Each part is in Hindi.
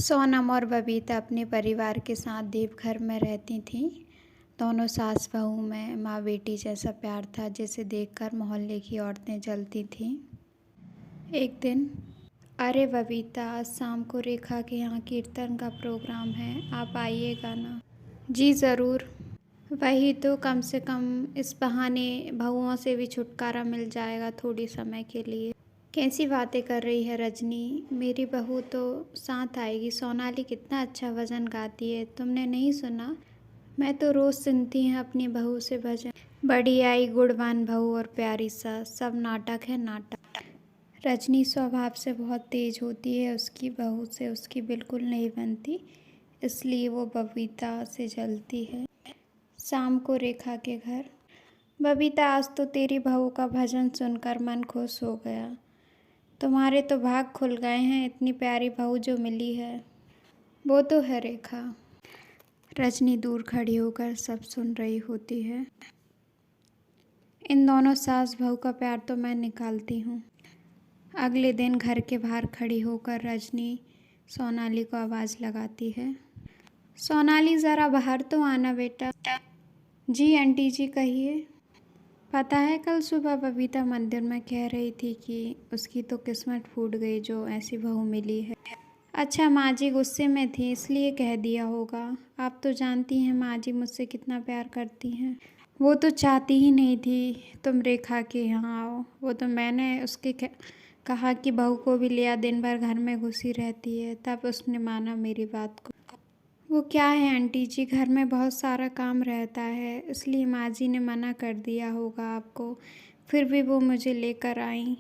सोनम और बबीता अपने परिवार के साथ देवघर में रहती थीं। दोनों सास बहू में माँ बेटी जैसा प्यार था, जिसे देखकर मोहल्ले की औरतें जलती थीं। एक दिन, अरे बबीता, आज शाम को रेखा के यहाँ कीर्तन का प्रोग्राम है, आप आइएगा ना? जी ज़रूर। वही तो, कम से कम इस बहाने बहुओं से भी छुटकारा मिल जाएगा थोड़ी समय के लिए। कैसी बातें कर रही है रजनी, मेरी बहू तो साथ आएगी। सोनाली कितना अच्छा भजन गाती है, तुमने नहीं सुना? मैं तो रोज़ सुनती हूँ अपनी बहू से भजन। बड़ी आई गुणवान बहू और प्यारी सास, सब नाटक है नाटक। रजनी स्वभाव से बहुत तेज होती है, उसकी बहू से उसकी बिल्कुल नहीं बनती, इसलिए वो बबीता से जलती है। शाम को रेखा के घर। बबीता, आज तो तेरी बहू का भजन सुनकर मन खुश हो गया। तुम्हारे तो भाग खुल गए हैं, इतनी प्यारी बहू जो मिली है। वो तो है रेखा। रजनी दूर खड़ी होकर सब सुन रही होती है। इन दोनों सास बहू का प्यार तो मैं निकालती हूँ। अगले दिन घर के बाहर खड़ी होकर रजनी सोनाली को आवाज़ लगाती है। सोनाली, ज़रा बाहर तो आना बेटा। जी आंटी जी, कहिए। पता है, कल सुबह बबीता मंदिर में कह रही थी कि उसकी तो किस्मत फूट गई जो ऐसी बहू मिली है। अच्छा, माँ जी गुस्से में थी इसलिए कह दिया होगा। आप तो जानती हैं माँ जी मुझसे कितना प्यार करती हैं। वो तो चाहती ही नहीं थी तुम रेखा के यहाँ आओ। वो तो मैंने उसके कहा कि बहू को भी लिया, दिन भर घर में घुसी रहती है, तब उसने माना मेरी बात को। वो क्या है आंटी जी, घर में बहुत सारा काम रहता है, इसलिए माँ जी ने मना कर दिया होगा आपको। फिर भी वो मुझे लेकर आई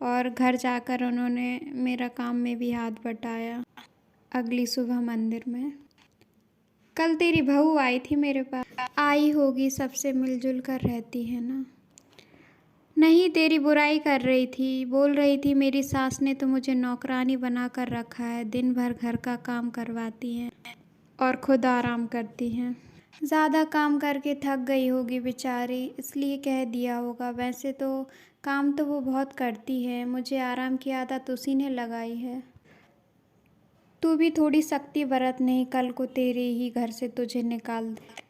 और घर जाकर उन्होंने मेरा काम में भी हाथ बटाया। अगली सुबह मंदिर में। कल तेरी बहू आई थी मेरे पास। आई होगी, सबसे मिलजुल कर रहती है ना। नहीं, तेरी बुराई कर रही थी, बोल रही थी मेरी सास ने तो मुझे नौकरानी बना कर रखा है, दिन भर घर का काम करवाती हैं और खुद आराम करती हैं। ज़्यादा काम करके थक गई होगी बेचारी, इसलिए कह दिया होगा। वैसे तो काम तो वो बहुत करती है, मुझे आराम की आदत उसी ने लगाई है। तू भी थोड़ी सख्ती बरत, नहीं कल को तेरे ही घर से तुझे निकाल दे।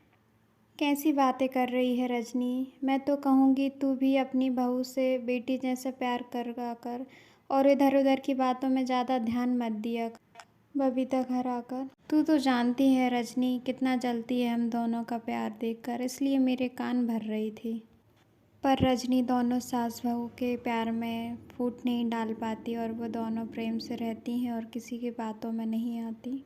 कैसी बातें कर रही है रजनी, मैं तो कहूँगी तू भी अपनी बहू से बेटी जैसा प्यार कर और इधर उधर की बातों में ज़्यादा ध्यान मत दिया। बबीता घर आकर, तू तो जानती है रजनी कितना जलती है हम दोनों का प्यार देखकर, इसलिए मेरे कान भर रही थी। पर रजनी दोनों सास बहू के प्यार में फूट नहीं डाल पाती और वो दोनों प्रेम से रहती हैं और किसी की बातों में नहीं आती।